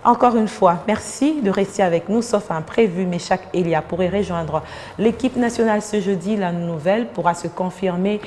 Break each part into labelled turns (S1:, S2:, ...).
S1: Encore une fois, merci de rester avec nous, sauf imprévu. Meshak Elia pourrait rejoindre l'équipe nationale ce jeudi. La nouvelle pourra se confirmer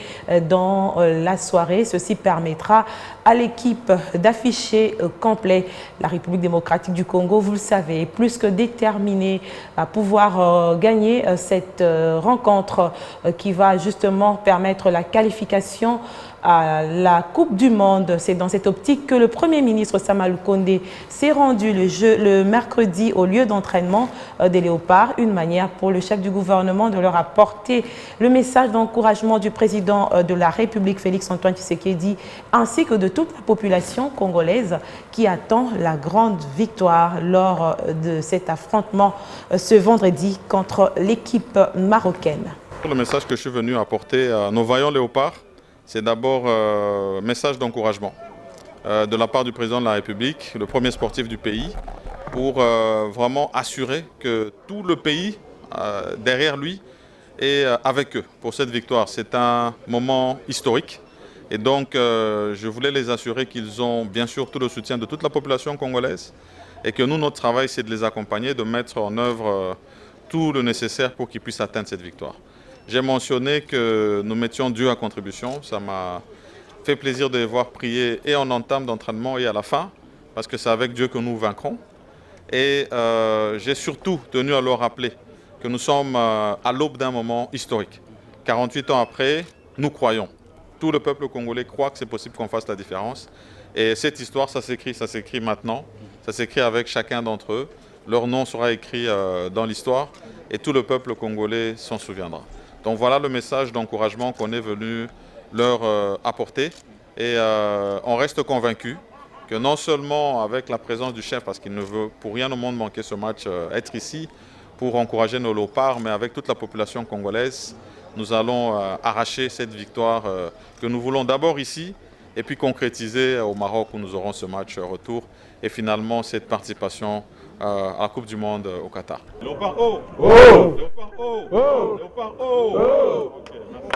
S1: dans la soirée. Ceci permettra à l'équipe d'afficher complet. La République démocratique du Congo, vous le savez, est plus que déterminée à pouvoir gagner cette rencontre qui va justement permettre la qualification à la Coupe du Monde. C'est dans cette optique que le Premier ministre Sama Lukonde s'est rendu le mercredi au lieu d'entraînement des Léopards, une manière pour le chef du gouvernement de leur apporter le message d'encouragement du président de la République, Félix Antoine Tshisekedi, ainsi que de toute la population congolaise qui attend la grande victoire lors de cet affrontement ce vendredi contre l'équipe marocaine.
S2: Le message que je suis venu apporter à nos vaillants Léopards, c'est d'abord un message d'encouragement de la part du président de la République, le premier sportif du pays, pour vraiment assurer que tout le pays, derrière lui, est avec eux pour cette victoire. C'est un moment historique et donc je voulais les assurer qu'ils ont bien sûr tout le soutien de toute la population congolaise et que nous, notre travail, c'est de les accompagner, de mettre en œuvre tout le nécessaire pour qu'ils puissent atteindre cette victoire. J'ai mentionné que nous mettions Dieu à contribution. Ça m'a fait plaisir de les voir prier et en entame d'entraînement et à la fin, parce que c'est avec Dieu que nous vaincrons. Et j'ai surtout tenu à leur rappeler que nous sommes à l'aube d'un moment historique. 48 ans après, nous croyons. Tout le peuple congolais croit que c'est possible qu'on fasse la différence. Et cette histoire, ça s'écrit maintenant. Ça s'écrit avec chacun d'entre eux. Leur nom sera écrit dans l'histoire et tout le peuple congolais s'en souviendra. Donc voilà le message d'encouragement qu'on est venu leur apporter. Et on reste convaincu que non seulement avec la présence du chef, parce qu'il ne veut pour rien au monde manquer ce match, être ici pour encourager nos Léopards, mais avec toute la population congolaise, nous allons arracher cette victoire que nous voulons d'abord ici et puis concrétiser au Maroc où nous aurons ce match retour et finalement cette participation à la Coupe du Monde au Qatar. Léopard haut! Oh! Léopard haut! Oh! Léopard haut! Oh! Okay, merci.